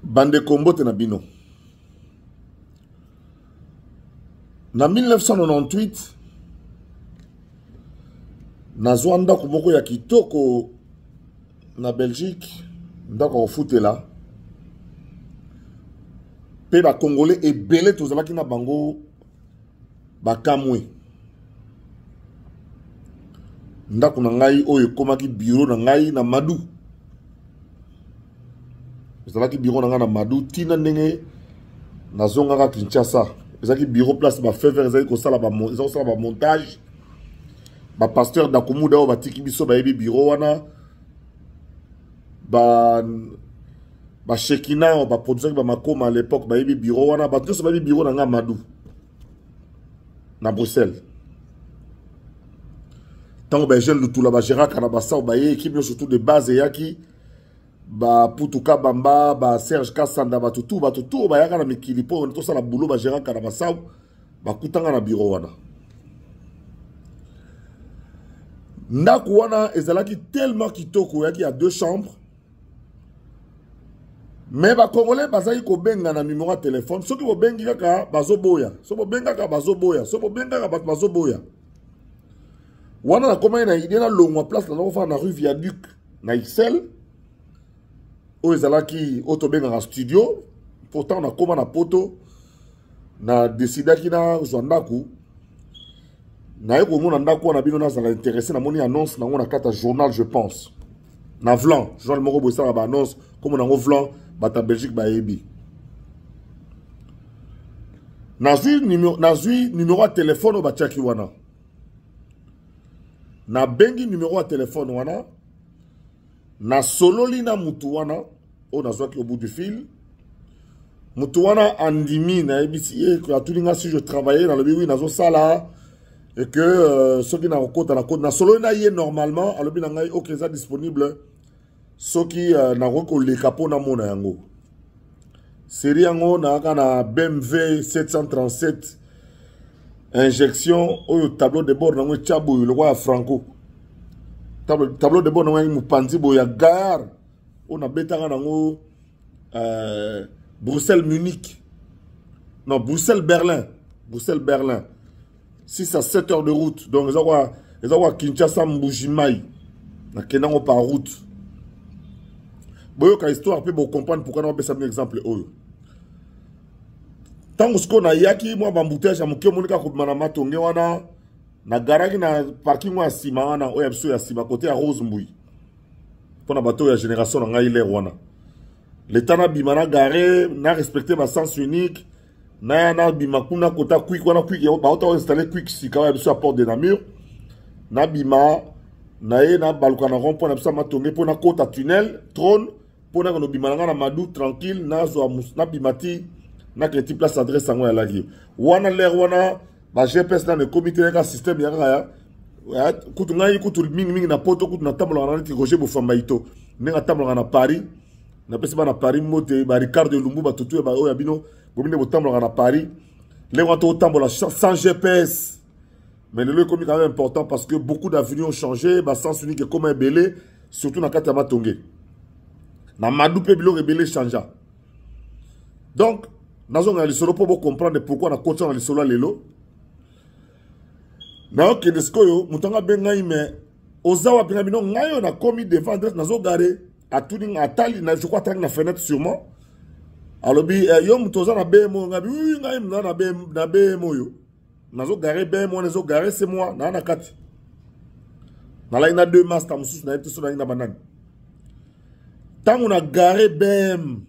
Bande Kombote na bino. Na 1998, nazwa ndako moko ya kitoko na Belgique, ndako ofutela. Pe ba Congolais ebele tozalaki na bango bakamwe. Ndako na ngai oyo ekomaki bureau na ngai na Madu. Ezalaki bureau na ngai na Madu tina ndenge nazongaka Kinshasa. Ezalaki bureau place ba fever ezalaki kosala ba montage. Ba pasteur d'Akumuda o batiki biso ba yebi bureau wana. Ba Shekina ba production ba Makoma à l'époque ba yebi bureau wana ba tous ba yebi bureau na ngai Madu. Na Bruxelles. Tant que jeune Lutula ba Gérard Kanabassa ba ye équipe surtout de base yaki ba Putuka Bamba ba Serge Kassanda ba tutu ba yaka na mikili po to sala boulot ba Gérard Kanabassa ba kutanga na bureau wana. Ndako wana ezalaki tellement kitoko yaki a 2 chambres. Mais ba Congolais bazali ko benga na numéro de téléphone soki bo bengi kaka bazoboya so bo benga kaka bazoboya so bo benga kaka bazoboya. Wana na koma na idée na longwa place na rue Viaduc na XL o ezalaki otobenga na studio pourtant na koma na poto na décidaki na zwandaku na eko mona ndako na bino na zala intéressé na moni annonce na ngona kata journal je pense na Vlan journal moko bo sala ba annonce comme na Vlan bata Belgique ba yebi nazui numéro de téléphone o batiaki wana na bengi numéro de téléphone wana na sololi na mutu wana o nazwaki au bout du fil mutu wana andimi na ebisi atulinga si je travaillais dans le oui nazo sala et que soki na okota na code na sololi na ye normalement alobi na ngai OK ça disponible soki na roko le capot na mona yango série yango na kana BMW 737 injection au tableau de bord nango tchabu le roi Franco tableau de bord nango mupanzi boya gare on a betanga nango Bruxelles Munich non Bruxelles Berlin 6 à 7 heures de route donc ils ont Kinshasa Mbujimai na kenango par route boyo ka histoire pe bo comprendre pourquoi on a un exemple oyo. Tant que na yaki moi bambouteage amuke monika ko mana matonge wana na garagi na parking wa sima wana oya biso ya sima côté à Rose Mbui pona bateau ya génération na ngai l'air wana l'état na bimana garé na respecter ma sens unique na bima kuna kota quick wana quick ya ba auto installer quick sika ya biso à porte de Namur na bima na ye na baluka na rond point na biso matonge pona kota tunnel trône pona ko bimana na Madu tranquille na zo na bimati na que place adresse en la vie wana l'air wana ba GPS dans le comité de système ya kutu ngai kutu mingi na poto kutu na table na ti Roger Bofambaito nenga table na Paris na pesi ba na Paris mote ba Ricardo Lumbu ba tutu ba oya bino bomine bo table na Paris les wato tambola sans GPS mais le lieu comme quand même important parce que beaucoup d'avenues ont changé ba sens unique comme un belé surtout na kata matongé na Madu pe bilo rebelé changea donc nous allons comprendre pourquoi on a continué à solo lelo. Na ok de skoyo mutanga bengai me ozawa pinamino ngayo na commis devant adresse nazo garé à tuning atali na je crois tang na fenêtre sûrement. Alobi yo mutoza na bemo ngabi oui ngai na bemo yo. Nazo garé bemo nazo garé c'est moi na kati. Na la ina 2 master mususu na yetu so na ina banane. Tant on a garé bem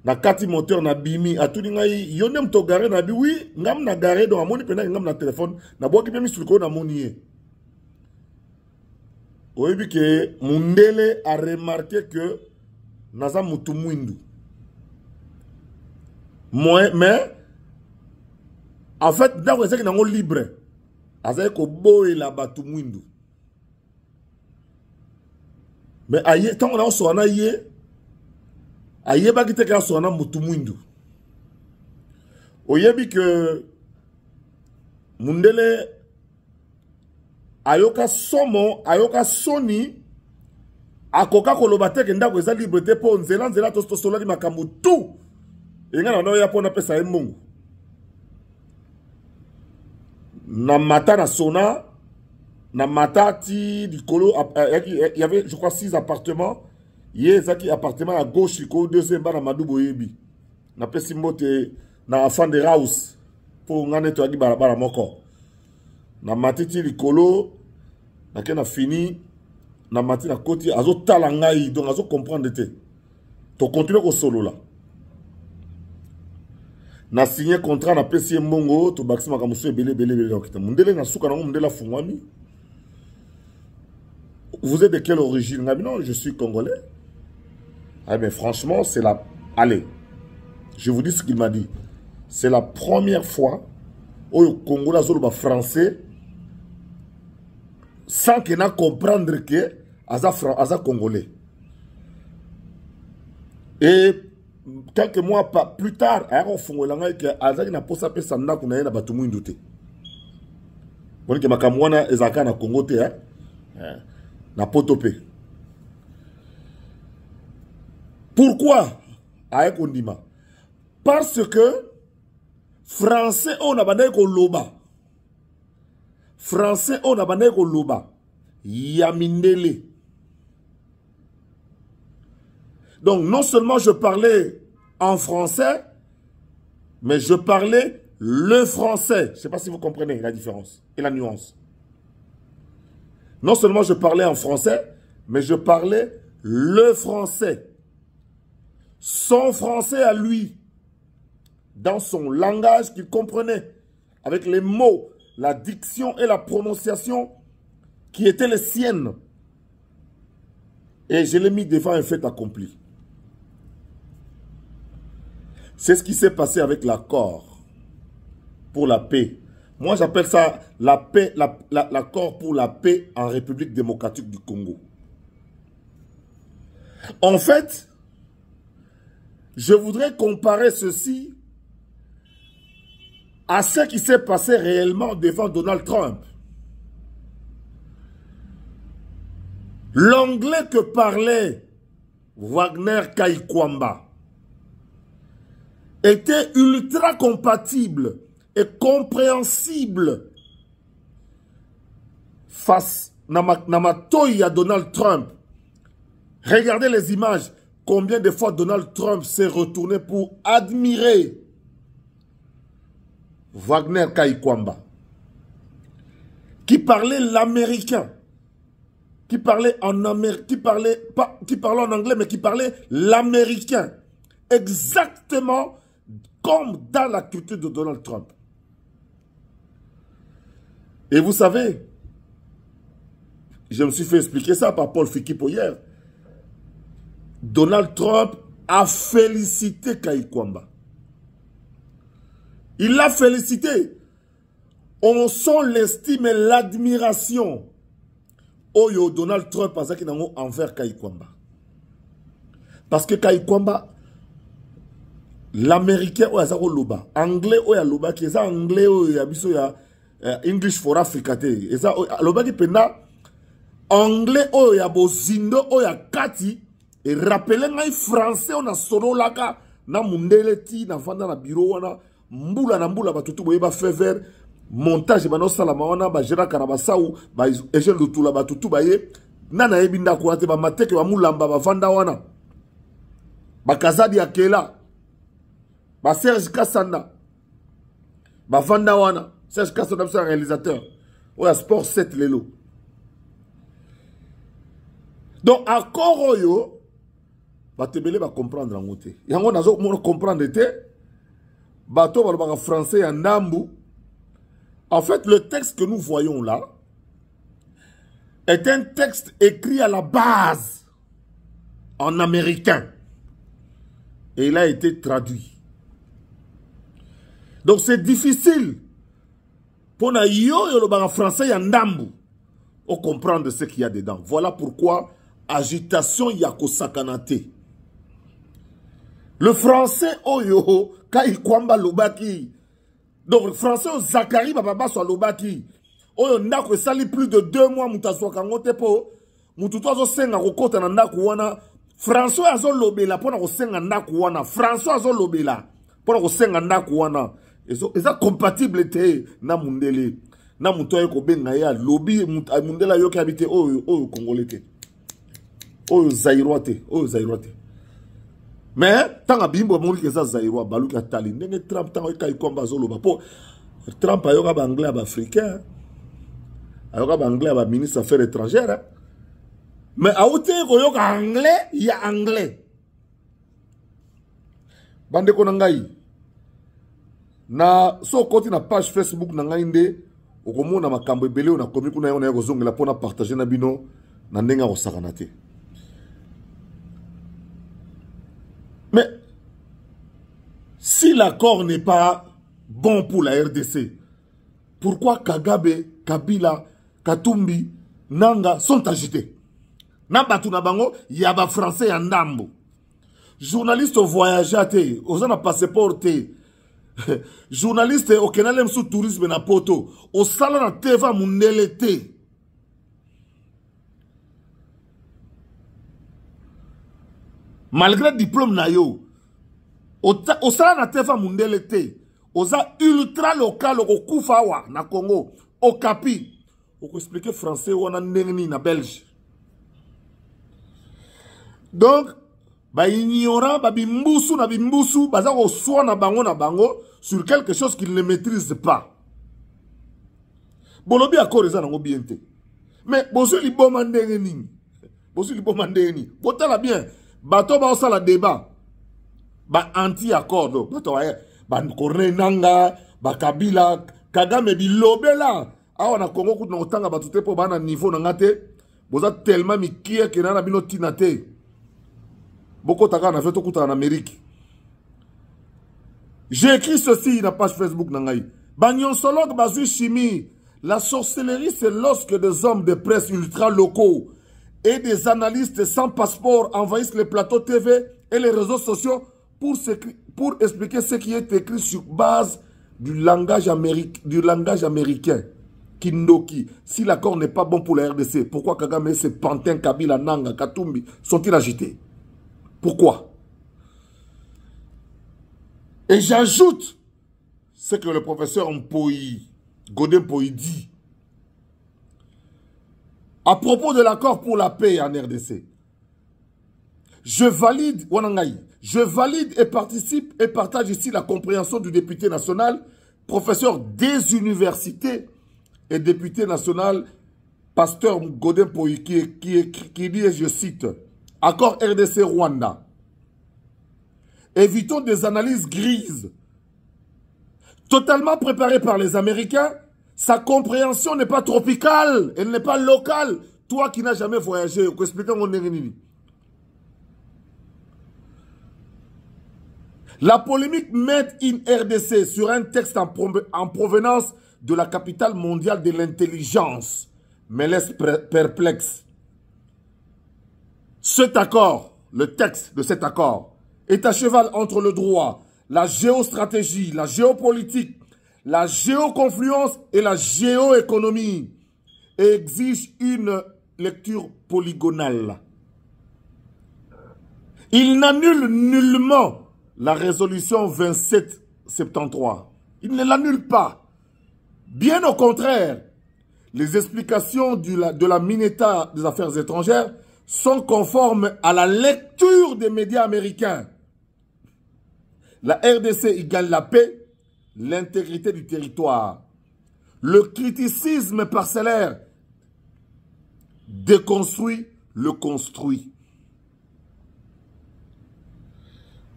na kati moteur na bimi atuni ngai yonem to garé na bi oui ngam na garé donc amoni pena ngam na téléphone na boki même sur ko na monier oyebi que Mundele a remarqué que naza mutu mwindu mais en fait dans c'est que nango libre azay ko boy la batu mwindu mais aye tant on a so na ye ayeba ki teka so na mutu mwindu oyebi que Mundele ayoka somo ayoka soni akoka koloba te ke ndako eza libre te po nzela nzela to solali makambo tout enga na no ya pona pesa ye mungu na mata na sona na mata ti likolo il y avait je crois 6 appartements yezaki appartement à gauche liko deuxième ba na madubo yebi na pesi mbote na afan de house pour ngane to agi bara moko na matiti likolo na kena fini na mati na koti azo tala ngai donc azo comprendre te to continuer ko solo là na signé contrat na pesi mongo to bakisima ka musu belé okita mundele na suka na mundela fungwami. Vous êtes de quelle origine? Non, je suis congolais. Ah mais franchement, c'est la... Allez, je vous dis ce qu'il m'a dit. C'est la première fois où le Congolais a français sans qu'il n'a comprendre que Aza congolais. Et quelques mois plus tard, Aza n'a pas sapé sanda qu'on a eu na batumu indouté. Bon que makamwana ezaka na Congo te na potopé. Pourquoi avec Ondima? Parce que français on a bandé ko loba. Français on a bandé ko loba. Yamindele. Donc non seulement je parlais en français, mais je parlais le français. Je ne sais pas si vous comprenez la différence et la nuance. Non seulement je parlais en français, mais je parlais le français. Son français à lui, dans son langage qu'il comprenait, avec les mots, la diction et la prononciation qui étaient les siennes. Et je l'ai mis devant un fait accompli. C'est ce qui s'est passé avec l'accord pour la paix. Moi, j'appelle ça la paix, l'accord pour la paix en République démocratique du Congo. En fait, je voudrais comparer ceci à ce qui s'est passé réellement devant Donald Trump. L'anglais que parlait Wagner Kaikwamba était ultra compatible et compréhensible face à Donald Trump. Regardez les images. Combien de fois Donald Trump s'est retourné pour admirer Wagner Kaikwamba, qui parlait l'américain, qui parlait en anglais, mais qui parlait l'américain, exactement comme dans la culture de Donald Trump. Et vous savez, je me suis fait expliquer ça par Paul Fikipo hier. Donald Trump a félicité Kaikwamba. Il l'a félicité. On sent l'estime et l'admiration. Oyo Donald Trump a dit envers Kaikwamba. Parce que Kaikwamba, l'américain oya zako loba, anglais oya loba ki eza anglais oya biso ya English for Africa te. Eza loba ki pena anglais oya bozindo oya kati. Et rappelez ngai français on a solo laka na mundele ti na vanda na bureau wana mbula na mbula batutu boye ba fever montage bano salama wana ba gera karabasa ou ba ejel lutula batutu baye nana yebinda ko ate ba mateke ba mulamba ba vanda wana ba kazadi akela ba Serge Kassanda ba vanda wana Serge Kassanda c'est un réalisateur oya sport 7 lelo. Donc accord oyo batebele va comprendre en côté. Yango nazo comprendre te. Bato balobaka français en nambu. En fait, le texte que nous voyons là est un texte écrit à la base en américain. Et il a été traduit. Donc c'est difficile pour na yo yolobaka français en nambu pour comprendre ce qu'il y a dedans. Voilà pourquoi agitation yako sakanate. Le français oyo Kaikwamba lobaki. Donc le français au Zakari baba soit lobaki. Oyo ndako sali plus de 2 mois mutaswa kangote po mututu azosenga kokota na ndako wana François azolobela pona kosenga ndako wana François azolobela pona kosenga ndako wana eza compatible te na mundele na mutu aye kobenga ya lobi mundela yoki habite oyo congolais te oyo zaïrois te mais tanga bimbo moli eza zaïrois baluki atali ndenge Trump tanga kai komba azoloba po Trump ayoka ba anglais ba africain ayoka ba anglais ba ministre affaires étrangères mais aote koyoka anglais ya anglais bande ko ngai na so koti na page Facebook na ngai nde okomona makambo ebele na komi kuna yona kozongela pona partager na bino na ndenga kosakana te. Mais si l'accord n'est pas bon pour la RDC, pourquoi Kagame, Kabila, Katumbi, Nanga sont agités? Nabatu Nabango, Yaba français en Ndambo. Journaliste au voyageur, aux en passeport, journaliste au Kenalem sous tourisme na poto, au salon na Teva Mundele te. Malgré le diplôme na yo, au salon na Teva Mundele te, oza ultra local au Koufawa na Congo, au Capi, au expliquer français ou en Nengni na Belge. Donc, ba ignorant, ba bimbusu na bimbusu, baza ko soa na bango sur quelque chose qu'ils ne maîtrisent pas. Bolobi akor eza nango bien te. Mais bozo li bomande nini. Bozo li bomande nini. Botala bien, bato ba osala débat. Ba anti-accord, bato ba Corneille Nanga, ba Kabila, Kagame bilobela. Awa na Congo kutu na otanga bato te po bana niveau na ngate. Boza tellement mikie ke na bino tinate. Beaucoup de gens ont fait en Amérique. J'ai écrit ceci dans la page Facebook. Bagnon-solog Bazu Chimie. La sorcellerie, c'est lorsque des hommes de presse ultra locaux et des analystes sans passeport envahissent les plateaux TV et les réseaux sociaux pour expliquer ce qui est écrit sur base du langage américain. Kindoki. Si l'accord n'est pas bon pour la RDC, pourquoi Kagame et ses pantins Kabila, Nanga, Katumbi sont-ils agités? Pourquoi? Et j'ajoute ce que le professeur Godin Mpoyi dit à propos de l'accord pour la paix en RDC. Je valide et participe et partage ici la compréhension du député national, professeur des universités et député national, pasteur Godin Mpoyi, qui dit, et je cite, accord RDC-Rwanda. Évitons des analyses grises. Totalement préparée par les Américains, sa compréhension n'est pas tropicale, elle n'est pas locale. Toi qui n'as jamais voyagé, expliquez mon nérénini. La polémique Made in RDC sur un texte en provenance de la capitale mondiale de l'intelligence me laisse perplexe. Cet accord, le texte de cet accord, est à cheval entre le droit, la géostratégie, la géopolitique, la géoconfluence et la géoéconomie et exige une lecture polygonale. Il n'annule nullement la résolution 2773. Il ne l'annule pas. Bien au contraire, les explications de la Mineta des Affaires étrangères sont conformes à la lecture des médias américains. La RDC égale la paix, l'intégrité du territoire. Le criticisme parcellaire déconstruit le construit.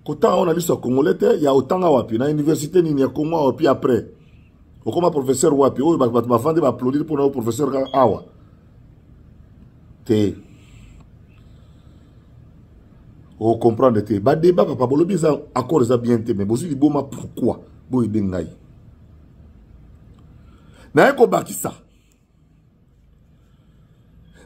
Quand on a lu sur Congolais, il y a autant à Wapi. Dans l'université, il y a comment Wapi après. Comment professeur Wapi, il va applaudir pour le professeur Awa. T'es. Vous comprenez, le débat, papa, le accord est bien, mais vous dites, pourquoi?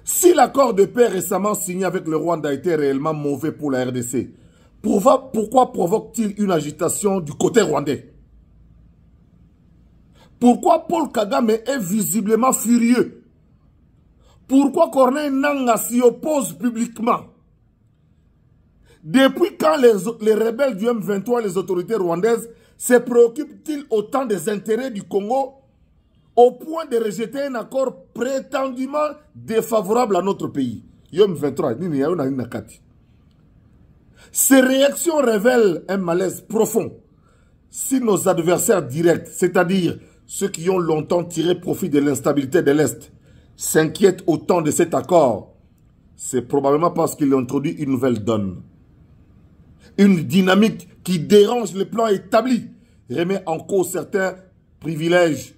Si l'accord de paix récemment signé avec le Rwanda a été réellement mauvais pour la RDC, pourquoi provoque-t-il une agitation du côté rwandais? Pourquoi Paul Kagame est visiblement furieux? Pourquoi Corneille Nangaa s'y oppose publiquement? Depuis quand les rebelles du M23 et les autorités rwandaises se préoccupent-ils autant des intérêts du Congo au point de rejeter un accord prétendument défavorable à notre pays? M23, ces réactions révèlent un malaise profond. Si nos adversaires directs, c'est-à-dire ceux qui ont longtemps tiré profit de l'instabilité de l'Est, s'inquiètent autant de cet accord, c'est probablement parce qu'il introduit une nouvelle donne. Une dynamique qui dérange les plans établis, remet en cause certains privilèges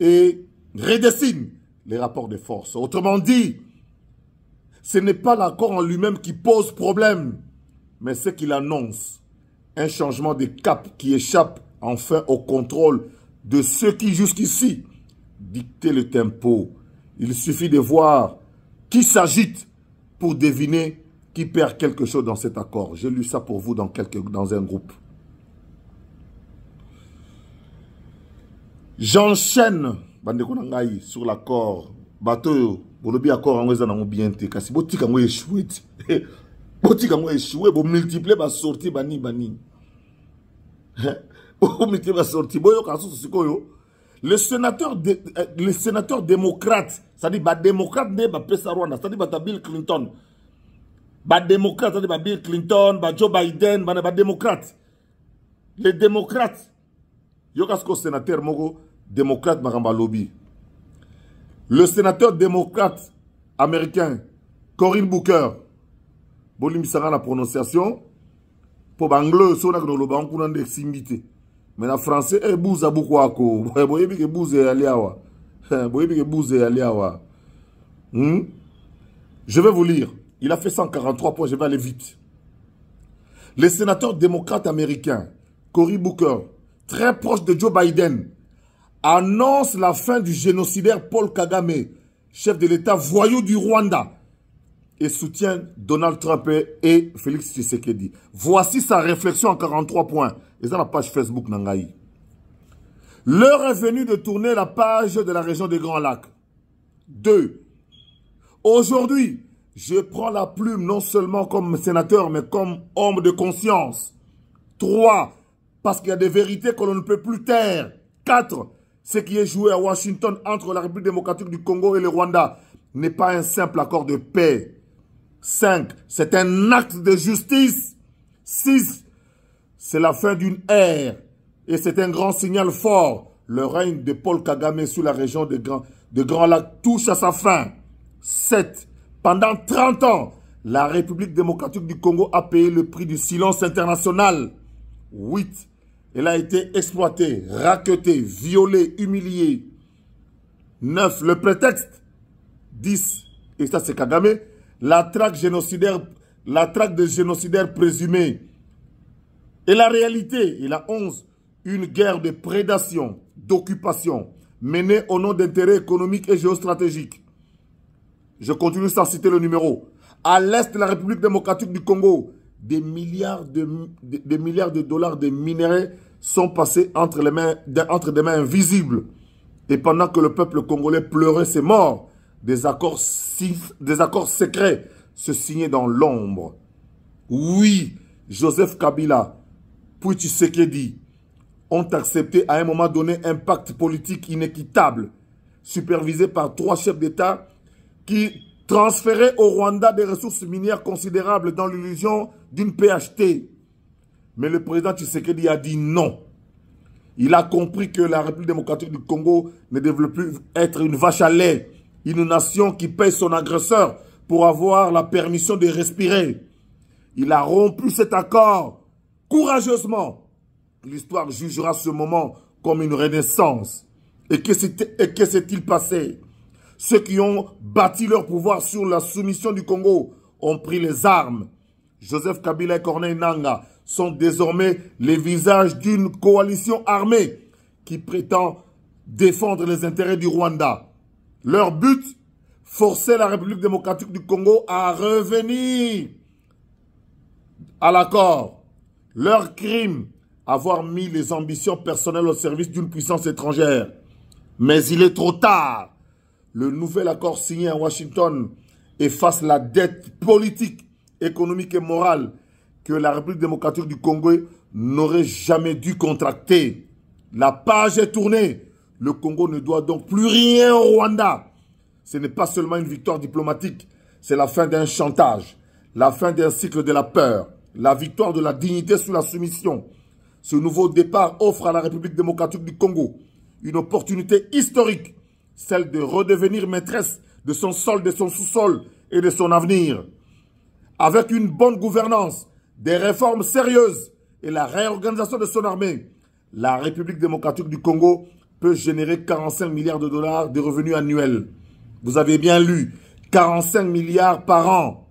et redessine les rapports de force. Autrement dit, ce n'est pas l'accord en lui-même qui pose problème, mais ce qu'il annonce. Un changement de cap qui échappe enfin au contrôle de ceux qui jusqu'ici dictaient le tempo. Il suffit de voir qui s'agite pour deviner qui perd quelque chose dans cet accord. J'ai lu ça pour vous dans un groupe. J'enchaîne sur l'accord. Bateau, bolobi accord en weza na bien te kasi botika ngo échoué. Botika ngo échoué, bo multiplier ba sortie bani. Bo multiplier ba sortie boyo kaso sikoyo. Les sénateurs démocrates, c'est-à-dire ba démocrate ne ba pesa Rwanda, c'est-à-dire ba Bill Clinton. Ba démocrate, c'est-à-dire ba Bill Clinton, ba Joe Biden, ba démocrate. Les démocrates yo kasko sénateur moko démocrate maramba lobby. Le sénateur démocrate américain Cory Booker, bolim sanga la prononciation, pour anglais so na ko loba on kuna simbité. Mais en français e bouza beaucoup ako. Boyebi ke bouze aliawa. Boyebi ke bouze aliawa. Je vais vous lire. Il a fait 143 points, je vais aller vite. Le sénateur démocrate américain Cory Booker, très proche de Joe Biden, annonce la fin du génocidaire Paul Kagame, chef de l'État voyou du Rwanda, et soutient Donald Trump et Félix Tshisekedi. Voici sa réflexion en 43 points. Et ça, la page Facebook Nangaï. L'heure est venue de tourner la page de la région des Grands Lacs. 2. Aujourd'hui, je prends la plume non seulement comme sénateur, mais comme homme de conscience. 3. Parce qu'il y a des vérités que l'on ne peut plus taire. 4. Ce qui est joué à Washington entre la République démocratique du Congo et le Rwanda n'est pas un simple accord de paix. 5. C'est un acte de justice. 6. C'est la fin d'une ère. Et c'est un grand signal fort. Le règne de Paul Kagame sous la région de Grands Lacs touche à sa fin. 7. Pendant 30 ans, la République démocratique du Congo a payé le prix du silence international. 8. Elle a été exploitée, raquetée, violée, humiliée. 9. Le prétexte. 10. Et ça c'est Kagame. La traque de génocidaires présumés. Et la réalité. Et la 11. Une guerre de prédation, d'occupation, menée au nom d'intérêts économiques et géostratégiques. Je continue sans citer le numéro. À l'est de la République démocratique du Congo, des milliards de dollars de minerais sont passés entre des mains invisibles. Et pendant que le peuple congolais pleurait ses morts, des accords secrets se signaient dans l'ombre. Oui, Joseph Kabila, puis Tshisekedi, ont accepté à un moment donné un pacte politique inéquitable, supervisé par 3 chefs d'État qui transféraient au Rwanda des ressources minières considérables dans l'illusion d'une PHT. Mais le président Tshisekedi a dit non. Il a compris que la République démocratique du Congo ne devait plus être une vache à lait, une nation qui paye son agresseur pour avoir la permission de respirer. Il a rompu cet accord courageusement. L'histoire jugera ce moment comme une renaissance. Et que s'est-il passé? Ceux qui ont bâti leur pouvoir sur la soumission du Congo ont pris les armes. Joseph Kabila et Corneille Nangaa sont désormais les visages d'une coalition armée qui prétend défendre les intérêts du Rwanda. Leur but, forcer la République démocratique du Congo à revenir à l'accord. Leur crime, avoir mis les ambitions personnelles au service d'une puissance étrangère. Mais il est trop tard. le nouvel accord signé à Washington efface la dette politique, économique et morale que la République démocratique du Congo n'aurait jamais dû contracter. La page est tournée. Le Congo ne doit donc plus rien au Rwanda. Ce n'est pas seulement une victoire diplomatique, c'est la fin d'un chantage, la fin d'un cycle de la peur, la victoire de la dignité sous la soumission. Ce nouveau départ offre à la République démocratique du Congo une opportunité historique, celle de redevenir maîtresse de son sol, de son sous-sol et de son avenir. Avec une bonne gouvernance, des réformes sérieuses et la réorganisation de son armée, la République démocratique du Congo peut générer 45 milliards de dollars de revenus annuels. Vous avez bien lu, 45 milliards par an.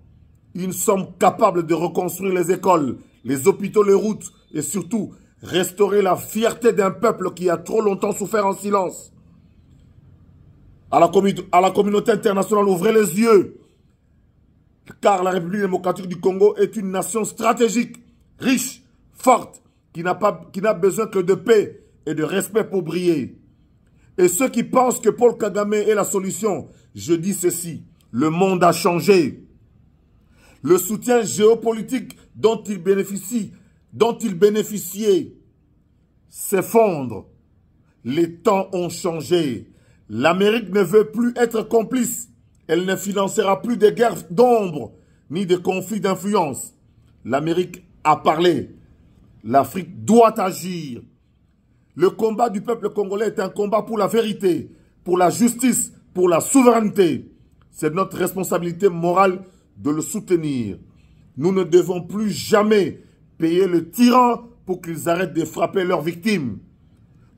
Une somme capable de reconstruire les écoles, les hôpitaux, les routes et surtout restaurer la fierté d'un peuple qui a trop longtemps souffert en silence. À la communauté internationale, ouvrez les yeux. Car la République démocratique du Congo est une nation stratégique, riche, forte, qui n'a besoin que de paix et de respect pour briller. Et ceux qui pensent que Paul Kagame est la solution, je dis ceci, le monde a changé. Le soutien géopolitique dont il bénéficiait, s'effondre. Les temps ont changé. L'Amérique ne veut plus être complice. Elle ne financera plus de guerres d'ombre, ni de conflits d'influence. L'Amérique a parlé. L'Afrique doit agir. Le combat du peuple congolais est un combat pour la vérité, pour la justice, pour la souveraineté. C'est notre responsabilité morale de le soutenir. Nous ne devons plus jamais payer le tyran pour qu'ils arrêtent de frapper leurs victimes.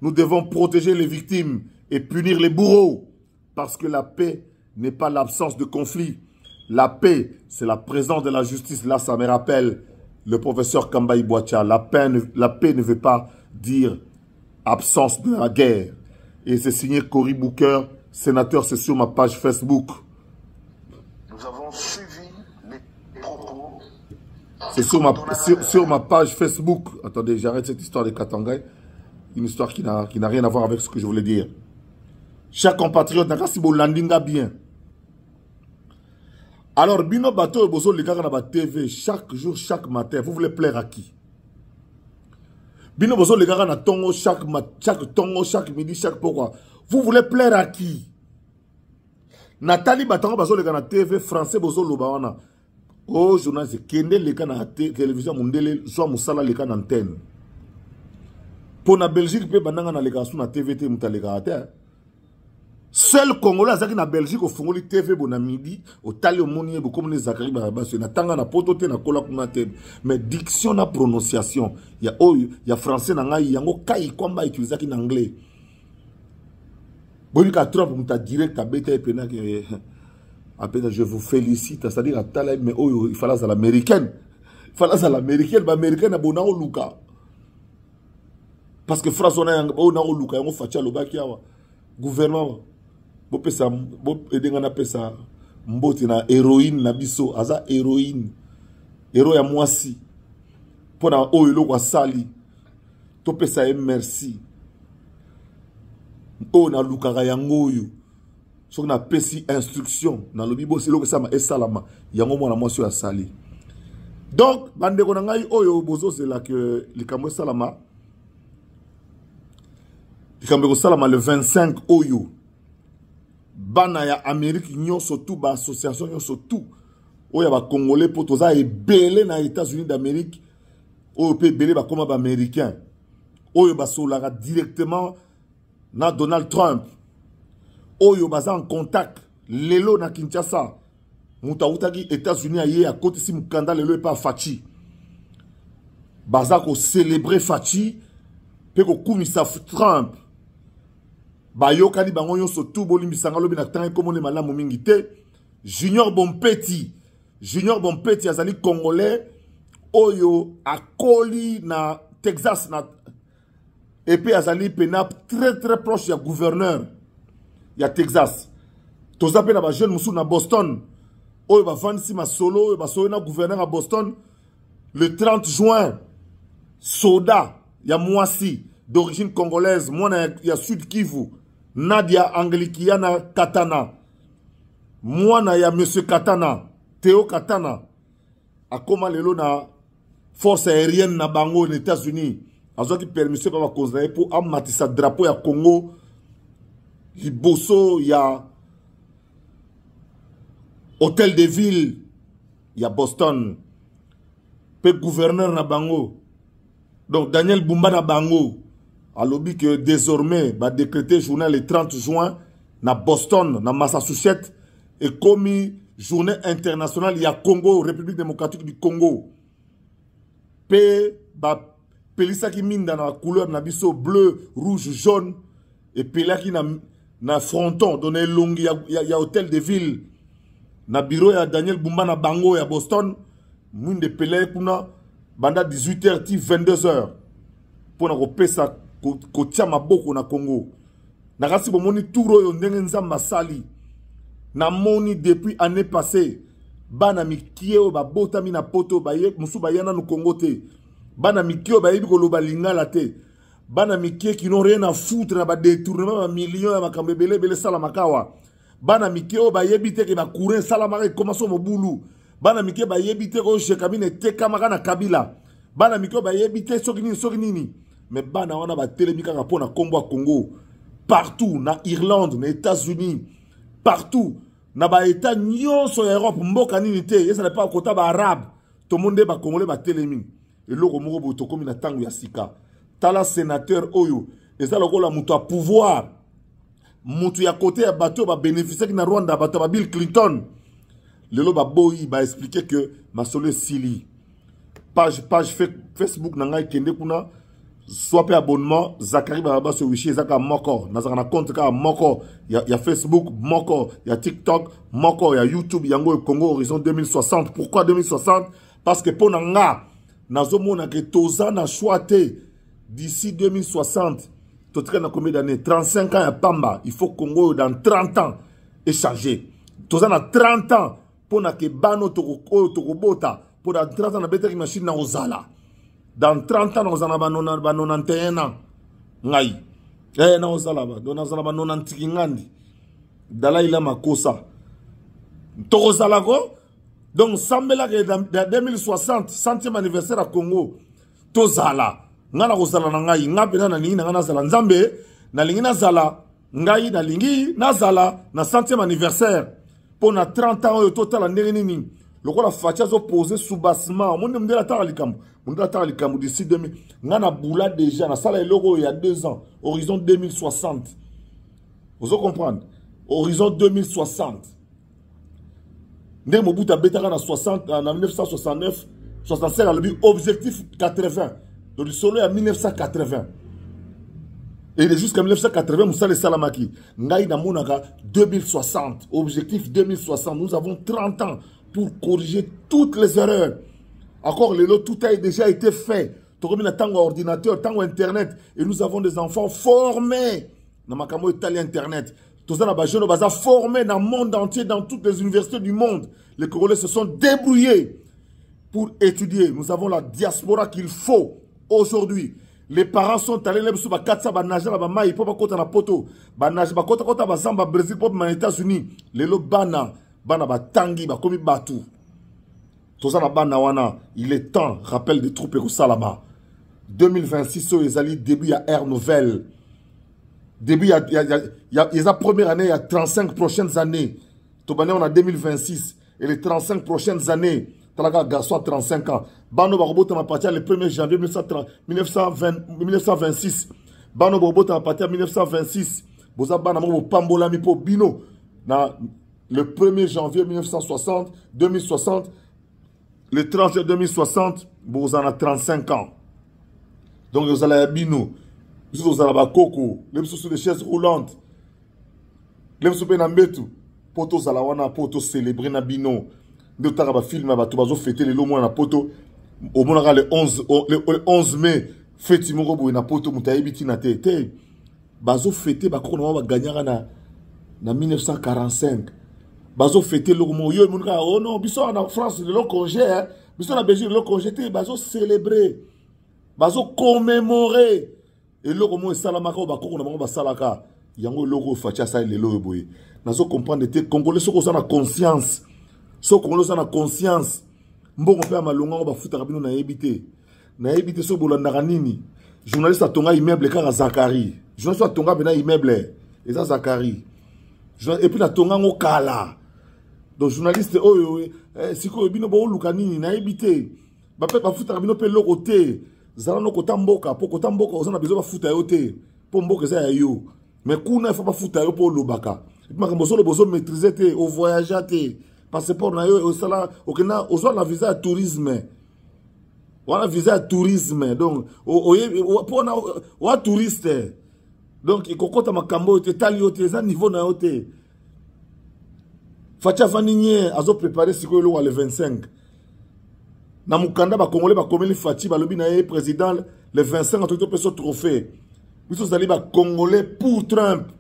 Nous devons protéger les victimes et punir les bourreaux. Parce que la paix n'est pas l'absence de conflit. La paix, c'est la présence de la justice. Là, ça me rappelle le professeur Kamba Ibouacha. La paix ne veut pas dire absence de la guerre. Et c'est signé Cory Booker, sénateur, c'est sur ma page Facebook. Nous avons suivi les propos. C'est sur ma page Facebook. Attendez, j'arrête cette histoire de Katanga. Une histoire qui n'a rien à voir avec ce que je voulais dire. Chers compatriotes, si vous landinga bien. Alors, Bino Bato et Bozo, les gars, dans la TV, chaque jour, chaque matin, vous voulez plaire à qui? Bino Bozo, les gars, dans tongo, chaque midi, chaque pourquoi? Vous voulez plaire à qui? Nathalie Batango, Bozo, les gars, dans TV, français, Bozo, Lobawana. Oh, journaliste, Kende, les gars, dans télévision, Mundele, soit Moussala, les gars, dans antenne. Pour la Belgique, peut bananga na les gars, sur la TVT, mouta les gars, seul Congolais qui na Belgique au Fongoli TV bona midi au tali au monier beaucoup de Zakari Barabas na tanga na potote na kola kumate mais diction na prononciation il y a français na ngai yango kai kwamba utilisaki na anglais bon ka trop muta direct abeta et pena que après je vous félicite c'est-à-dire à tala mais il fallait à l'américaine ba américaine na bona o luka parce que France on a o luka yango facha lobaki awa gouvernement bo pesa bo edenga na pesa mboti na héroïne na biso aza héroïne héros ya mwasi pona oyo lokwa sali to pesa merci o na lukaka yango oyo so na pesi instruction na lobi bo selo ko sama esalama yango mwana mwasi ya sali donc bandeko na ngai oyo bozo c'est là que likambo salama likambo salama le 25 oyo bana ya Amérique nyonso tout ba association nyonso tout oya ba congolais po toza ebele na États-Unis d'Amérique oyo pe belé ba koma ba américain oyo ba solaka directement na Donald Trump oyo baza en contact lelo na Kinshasa muta utaki États-Unis aye à côté si mukanda lelo e pa Fachi baza ko célébrer Fachi pe ko kumisa Trump bayokani bango nyonso tout bolimbisanga lobi na tanga komone malamu mingi te Junior Bompeti azali congolais oyo akoli na Texas na et puis azali pena très proche ya gouverneur ya Texas toza pe na ba jeune musu na Boston oyo ba vanisi masolo oyo ba soyo na gouverneur à Boston le 30 juin soda ya mwasi d'origine congolaise mwana ya Sud Kivu Nadia Anglikiana Katana mwana ya monsieur Katana, Théo Katana, akoma lelo na force aérienne na bango aux États-Unis. Azo ki permission pa ba konzaye pour amatisa drapeau ya Congo liboso ya hôtel de ville ya Boston. Pe gouverneur na bango. Donc Daniel Bumba na bango a lobby que désormais va décréter journée le 30 juin na Boston, na Massachusetts et commis journée internationale il y a Congo, République démocratique du Congo. Pe ba pelisa ki minda na couleur na biso bleu, rouge, jaune et pela ki na fronton donné longi ya hôtel de ville na bureau ya Daniel Bumba na bango ya Boston. Mwinde pele kuna banda 18h ti 22h pour na kopesa kotia maboko na Congo. Na kasi bomoni touro yo ndenge nzamba sali na moni depuis année passée bana mikie o babota mi na poto baye musu bayana no Congo te bana mikie o bayebi koloba lingala te bana mikie qui n'ont rien à foutre na ba détournement ba millions ya makambe bele sala makawa bana mikie o bayebi te ke ba courir sala maka commence mo bulu bana mikie bayebi te ko shekamine te kamaka na Kabila bana mikie o bayebi te soki nini mais bana wana ba telemi kaka pona kombo Congo partout na Irlande na États-Unis partout na ba état nyonso ya Europe mboka nini te yesa na pa kota ba arabe to monde ba congolais ba telemi eloko moko bo to komi na tango ya sika tala sénateur oyo eza lokola mutu a pouvoir mutu ya côté ya bato ba bénéficier na Rwanda bato ba Bill Clinton lelo ba boyi ba expliquer que masolo sili page Facebook na ngai kende kuna soit pe abonnement Zakari Baba se wishi zaka moko nazaka na compte ka moko ya Facebook moko ya TikTok moko ya YouTube yango Congo horizon 2060. Pourquoi 2060? Parce que pour nga nazomona que toza na choité d'ici 2060 to traîne combien d'années 35 ans ya pamba il faut Congo dans 30 ans échanger toza na 30 ans pour na ke bano to bota pour dans 30 ans na beta machine na ozala. Dans 30 ans, nous avons 91 ans. Ngai. Nous avons 90 ans. Dalai Lama Kosa. Tozalako. Donc, Sambela, en 2060, 100e anniversaire à Congo. Tozala. Ngana Rosala Ngai. Ngapena na lingi na ngana zala. Nzambe. Na lingi na zala. Ngai na lingi na zala. Na 100e anniversaire. Pour na 30 ans, au total, en nini. Le roi la fatia zo posé sous bassement. Mon de la taralikambo. Mon de la taralikambo d'ici 2000. Ngana boula déjà. Na sala logo il y a 2 ans. Horizon 2060. Vous comprenez? Horizon 2060. Ndé Mobutu betara na 60 en 1969, 65 à l'objet objectif 80. Donc le solo à 1980. Et jusqu'à 1980, Moussa le Salamaki. Ngaï na monaka 2060. Objectif 2060. Nous avons 30 ans pour corriger toutes les erreurs. Encore les lots, tout a déjà été fait. Tout comme tant ordinateur, tant internet. Et nous avons des enfants formés. Dans ma camo italien internet. Tout ça, les jeunes sont formés dans le monde entier, dans toutes les universités du monde. Les Congolais se sont débrouillés pour étudier. Nous avons la diaspora qu'il faut aujourd'hui. Les parents sont allés là sur Bakatsa, Banaja, Bamaï, Papa Kota na poto, Banaja, Bakota Kota, Bazamba, Brésil, Pop, les États-Unis. Les lots Bana, Bana Batangi, Bakomi Batou. Tout ça, Bana Wana, il est temps, rappel des troupes et Salama. 2026, les alliés, début, il y a Air Nouvelle. Début, il y a la première année, il y a 35 prochaines années. Tobané, on a 2026. Et les 35 prochaines années, Talaga garçon à 35 ans. Bano Barobota m'a parti le 1er janvier 1926. Bano Barobota m'a parti en 1926. Boza Bana Mo Pambola Mipo Bino. Le 1er janvier 1960, 2060. Le 30 janvier 2060, Boza a 35 ans. Donc, vous allez à Bino. Vous allez à Bakoko. Les sur des chaises roulantes. Les sur Benambetu. Poto Zalawana, poto célébrer na Bino. De taraba film ba to fêter les lomo na poto au monara le 11 mai fête moko na poto mutayebi na tete bazo fêter ba kona ba gagnara na 1945 bazo fêter le mo yo monaka oh non biso na France le congé biso na Belgique le congé te bazo célébrer bazo commémorer et le mo salama ko ba kona ba salaka yango loko facha sa lelo boye nazo comprendre te congolais soko ça na conscience soko congolais ça na conscience mbongo pe malonga ba futa kabino na yebite so bolanda nini journaliste atonga immeuble kaka Zakari journaliste atonga bena immeuble eza Zakari et puis la tonga ngo kala donc journaliste oyo siko bino bo luka nini na yebite ba pe ba futa kabino pe loko te zala no kota mboka po kota mboka ozana bezo ba futa yo te po mboka za ya yo mais kuna il faut pas futa yo po lobaka et puis makambo solo bozo maîtriser te au voyager te passeport na yo osala okena ozo la visa de tourisme wala visa de tourisme donc pour na wa touriste donc ikokota makambo te tali yo te za niveau na yo te facha vaninye azo préparer siko lo le 25 na mukanda ba congolais ba komeli fachi ba lobi na ye président le 25 en tout cas trophée biso zali ba congolais pour Trump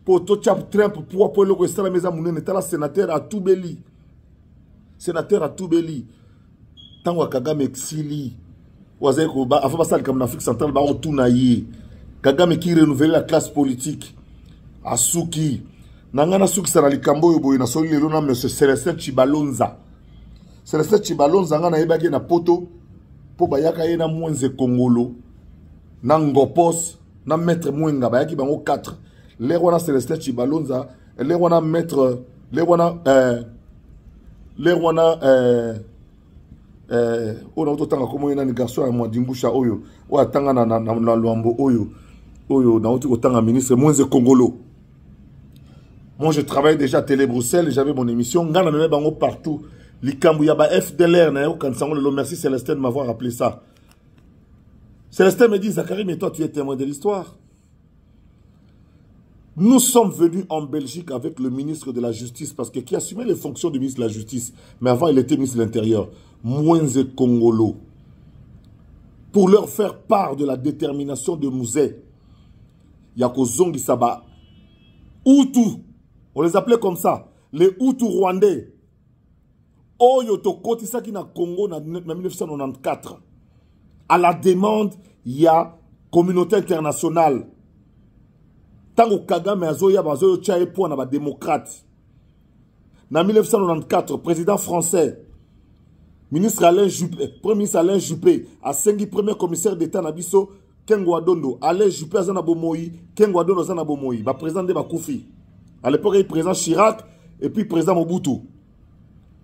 pour to chap Trump pour le ko sala meza munene tala sénateur à Toubeli tango Kagame exili wazai ko ba afa basali comme en Afrique centrale ba otuna yi Kagame qui renouveler la classe politique asuki nangana suki sala likambo yo boye na soli lelo na monsieur Célestin Chibalonza ngana yebaki na poto po bayaka ye na mwenze Kongolo na ngopos na maître mwenga bayaki bango 4 les wana Célestin Chibalonza les wana maître les wana on a tanga komo ina ni garçon ya mwadingusha oyo o atanga na lwambo oyo na oti kotanga ministre mwenze Kongolo. Moi je travaille déjà à Télé Bruxelles, j'avais mon émission ngana meme bango partout. Likambu ya ba FDLR na yo kansango le merci Célestin de m'avoir rappelé ça. Célestin me dit Zakari mais toi tu es témoin de l'histoire. Nous sommes venus en Belgique avec le ministre de la Justice parce que qui assumait les fonctions du ministre de la Justice, mais avant il était ministre de l'Intérieur, Mwenze Kongolo, pour leur faire part de la détermination de Mouzé. Yako Zongi Saba, Hutu, on les appelait comme ça, les Hutu rwandais. Oyo to kotisaki na Congo en 1994. À la demande, il y a communauté internationale. Tango Kagame azoya bazoyo tchaye po na ba démocrate. Na 1994, président français, ministre Alain Juppé, premier ministre Alain Juppé, a sengi premier commissaire d'État na biso Kengo Adondo, Alain Juppé azana bomoyi, Kengo Adondo azana bomoyi, ba président de Bakoufi. À l'époque, il y a président Chirac et puis président Mobutu.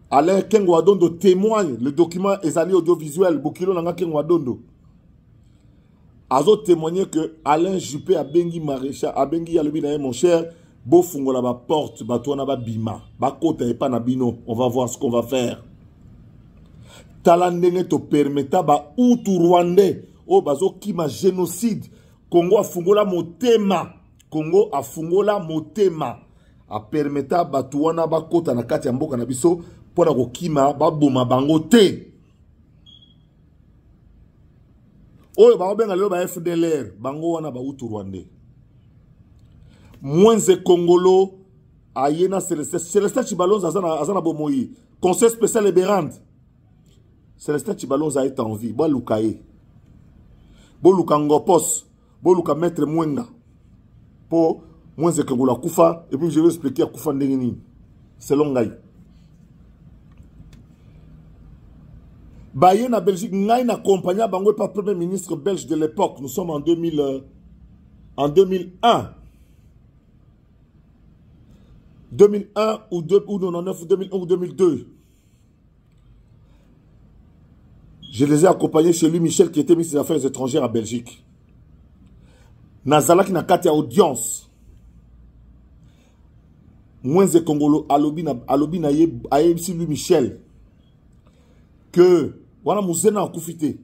Alain Kengo Adondo témoigne, le document est allé audiovisuel, Bokilo Nanga Kengo Adondo. Azo témoigné que Alain Juppé a bengi maréchal, a bengi yalobina mon cher, bo fungola ba porte, ba toana ba bima, ba kota e pa na bino, on va voir ce qu'on va faire. Talandenge to permeta ba Hutu rwandais, o bazo kima génocide, Congo a fungola motema, Congo a fungola motema, a permeta ba toana ba kota na kati ya mboka na biso, pona ko kima ba boma bango te. Oyo ba obenga lelo ba FDLR bango wana ba Hutu rwandais. Mwenze Kongolo ayena Célestin Chibalonza azana bomoyi. Conseil spécial libérante. Célestin Chibalonza est en vie. Bo lukaye. Bo lukangopos. Bo luka maître mwenga. Po Mwenze Kongolo kufa et puis je vais expliquer kufa ndenge nini. Selon ngai. Baye na Belgique, ngai na compagnie bango par premier ministre belge de l'époque. Nous sommes en 2001. 2001 ou 99 ou 2001 ou 2002. Je les ai accompagnés chez lui, Michel, qui était ministre des Affaires étrangères à Belgique. Nazala qui n'a qu'à audience. Mwenze Kongolo alobi na yebisi lui Michel que wana muzena akufite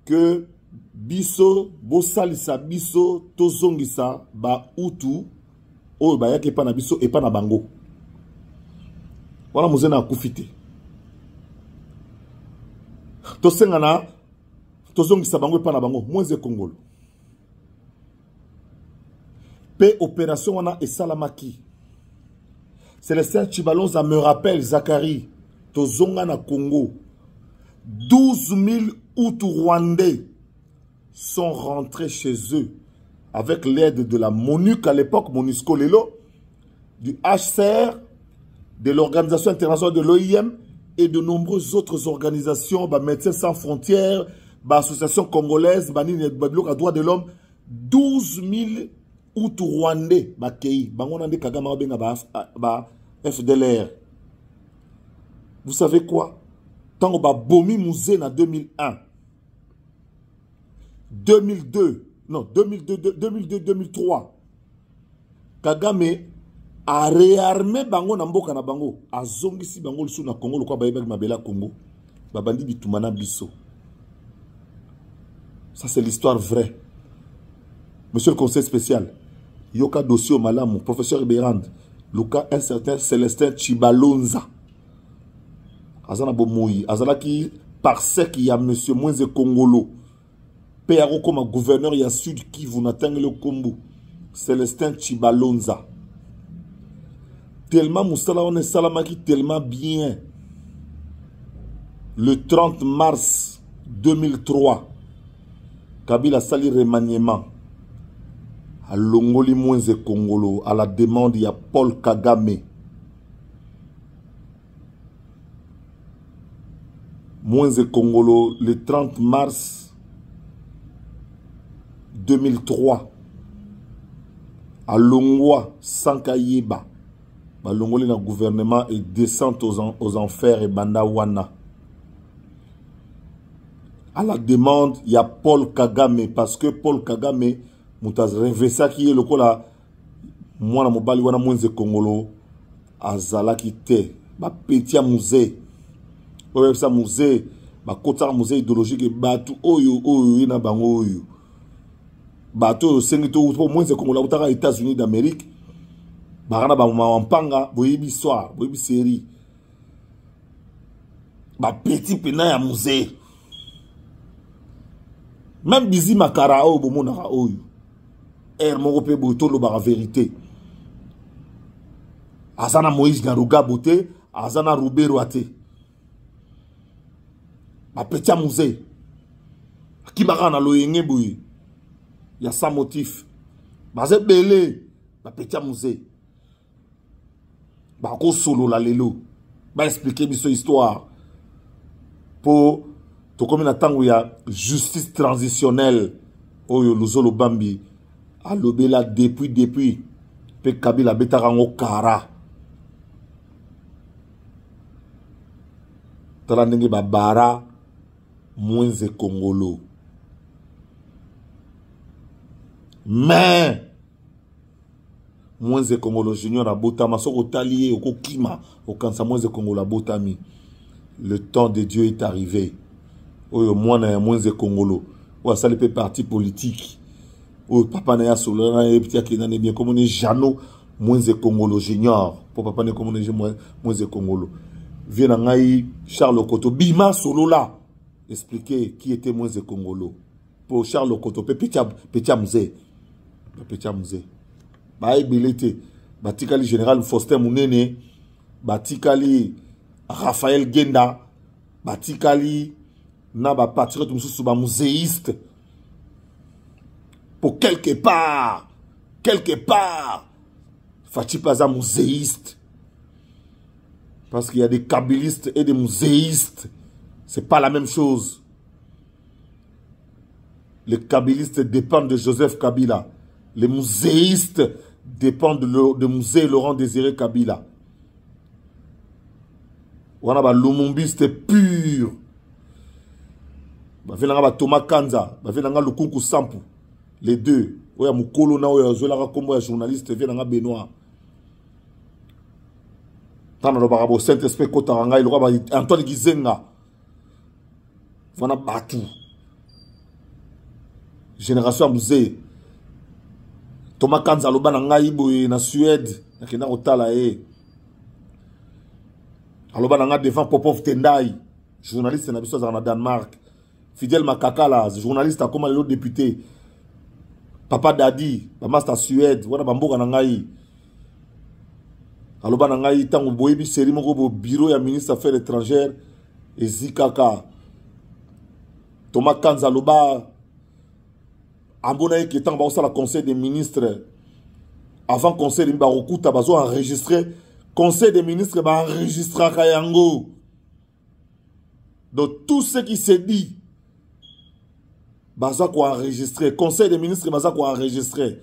que biso bosalisa biso tozongisa ba Hutu oyo bayaki pa na biso et pa na bango wana muzena akufite tosengana tozongisa bango et pa na bango Mwenze Kongolo pe opération wana esalamaki. Célestin Chibalonza me rappelle Zakari tozonga na Congo 12 000 Hutu rwandais sont rentrés chez eux avec l'aide de la MONUC à l'époque, MONUSCO Lelo, du HCR, de l'Organisation internationale de l'OIM et de nombreuses autres organisations, Médecins sans frontières, Association congolaise, à droits de l'homme, 12 000 Hutu Rwandais, FDLR. Vous savez quoi? Tant que Bomi Mouzé en 2001, 2002-2003, Kagame a réarmé bango na mboka na bango, a zongisi bango lisu na Congo, lokwa bayebaki mabela Congo, babandi bitumana biso. Ça c'est l'histoire vraie. Monsieur le conseil spécial, Yoka dossier au Malamu, professeur Berand, le cas un certain Célestin Chibalonza. Azana Bomoui, Azala qui parsec il y a monsieur Moïse Kongolo. Péaro comme gouverneur il y a Sud Kivu n'atteint le Kombo. Célestin Chibalonza. Tellement Moussala on est salamaki tellement bien. Le 30 mars 2003, Kabila sali remaniement. À Longoli Moïse Kongolo, à la demande il y a Paul Kagame. Moïse Kongolo, le 30 mars 2003, à Longwa, Sankayeba, Longoli na gouvernement et descente aux enfers et Bandawana. À la demande, il y a Paul Kagame, parce que Paul Kagame, Moutaz Revesa qui est le cola, moi na mobali wana Moïse Kongolo, Azala qui te, petit musée. Oye sa musée, kota musée idéologique batu oyo na bango oyo. Batu oyo sengi to Moïse Kongolo utaka États-Unis d'Amérique. Barana ba mampanga, boyebi histoire, boyebi série. Petit pena ya musée. Même Bizi Makara oyo bomonaka oyo. Moko pe boto lo ba vérité. Azana Moïse Garouga boté, Azana Roubero até. Petit musée. Qui m'a rendu le yenge boui. Il y a ça motif. Bazé belé. Petit musée. Ko solo la lelo. Expliquer biso histoire. Pour to comme na tango ya justice transitionnelle. Oyo luzolo bambi. A lobela depuis. Pe Kabila betarango kara. Tala ndenge babara. Moïse Kongolo. Mais Moïse Kongolo Junior a botama soko talié au kima au kansa Moïse Kongolo a botami. Le temps de Dieu est arrivé. Oyo mwana ya Moïse Kongolo. Ou ça le parti politique. Ou papa na ya solana et petit qui n'en est bien comme on est Jano Moïse Kongolo Junior. Pour papa ne comme on est Moïse Kongolo. Vient ngai Charles Koto Bima solo là. Expliquer qui était Moïse Kongolo. Pour Charles Koto, Petit Musée. Petit Musée. Baïbilité. Batikali Général Faustin Mounene. Batikali Raphaël Genda. Batikali Naba Patriote Moussouba muséiste. Pour quelque part, Fati Plaza muséiste. Parce qu'il y a des kabylistes et des muséistes. C'est pas la même chose. Les kabylistes dépendent de Joseph Kabila. Les muséistes dépendent de musée Laurent Désiré Kabila. On a l'umumbiste pur. Thomas Kanza. Lukunku Sampu. Les deux. Oya Mukolo na oya Zola Kombo ya journaliste Benoît. Tanalo Saint-Esprit Kotaranga, il roi Antoine Gizenga. Voilà Batou. Génération musée. Thomas Kanza loba na ngai boye na Suède, na kena otala aloba na nga devant Popov Tendai, journaliste na biso na Danemark. Fidel Makakala, journaliste comme le député. Papa Dadi, master Suède, wana bamboka na ngai. Aloba na ngai tango boyebi seri moko bo bureau ya ministre affaires étrangères ezikaka. Thomas Kanza loba ambona que tant ba la conseil des ministres avant conseil de Barokuta bazo enregistré conseil des ministres ba enregistra kayango. Donc tout ce qui se dit bazo ko enregistré conseil des ministres bazo ko enregistré.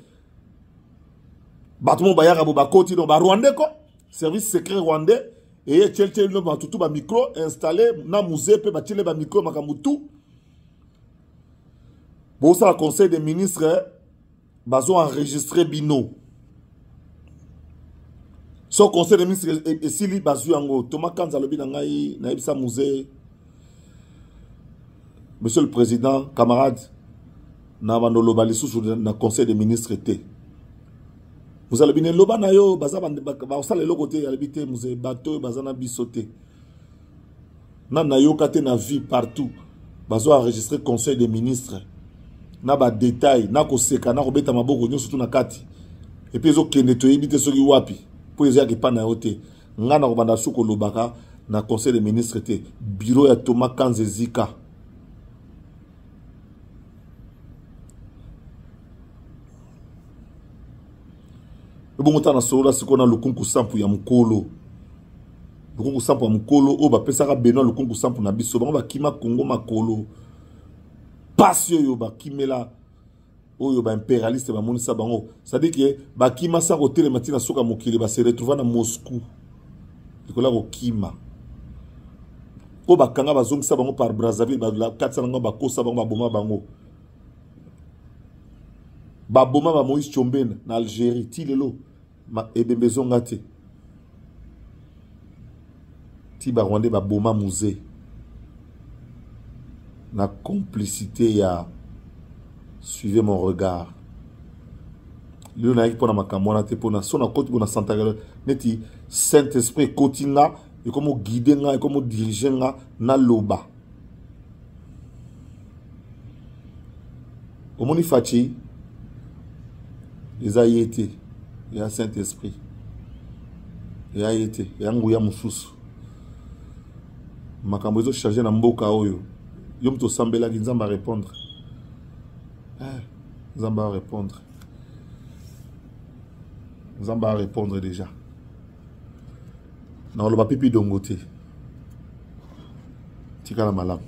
Batmo bayara bo bakoti no ba rwandais ko service secret rwandais et tchelche no ba tutu ba micro installé na musée pe ba tchele ba micro makamutu. Bon ça le conseil des ministres bazo enregistré bino. So conseil des ministres et sili bazu yango Thomas Kanza lobi na ngai na ebisa musée. Monsieur le président, camarade, na bandolo balisusu na conseil des ministres était. Vous allez bien loba na yo baza ba osala le côté albité musée bateau bazana bisoté. Na yo kate na vie partout. Bazo enregistrer conseil des ministres. Na ba détail na ko seka na ko beta maboko nyo surtout na kati. Et puis zo kende to ebite soki wapi. Po ezia ki pa na yote. Nga na ko banda suko lobaka na conseil des ministres était bureau ya Thomas Kanzezika. Bon temps na solo siko na lukunku sampu ya mukolo. Lukunku sampu ya mukolo o ba pesaka Benoît lukunku sampu na biso ba kima Congo makolo. Pasio yo ba kimela oyo ba impérialiste ba monisa bango. Ça dit que ba kima sa hotel matina soka mokili ba se retrouver na Moscou. Likola ko kima. O ba kanga ba zongisa bango par Brazzaville ba la 400 ba kosa bango ba boma bango. Ba boma ba Moïse Tchombene na Algérie ti lelo ma ebembe zonga te. Ti ba Rwandais ba boma musée. Na complicité ya suivez mon regard. Lui on a pour na makamona te pour na sona côté pour na Santa neti Saint-Esprit kotinga et comme guider nga et comme diriger nga na loba. Omoni fachi ils a été il y a Saint-Esprit il y a été il y a nguya mususu makambo ezo charger na mboka oyo yom to sambela ki nzamba répondre nzamba répondre déjà na lo ba pipi dongote tika la malamu.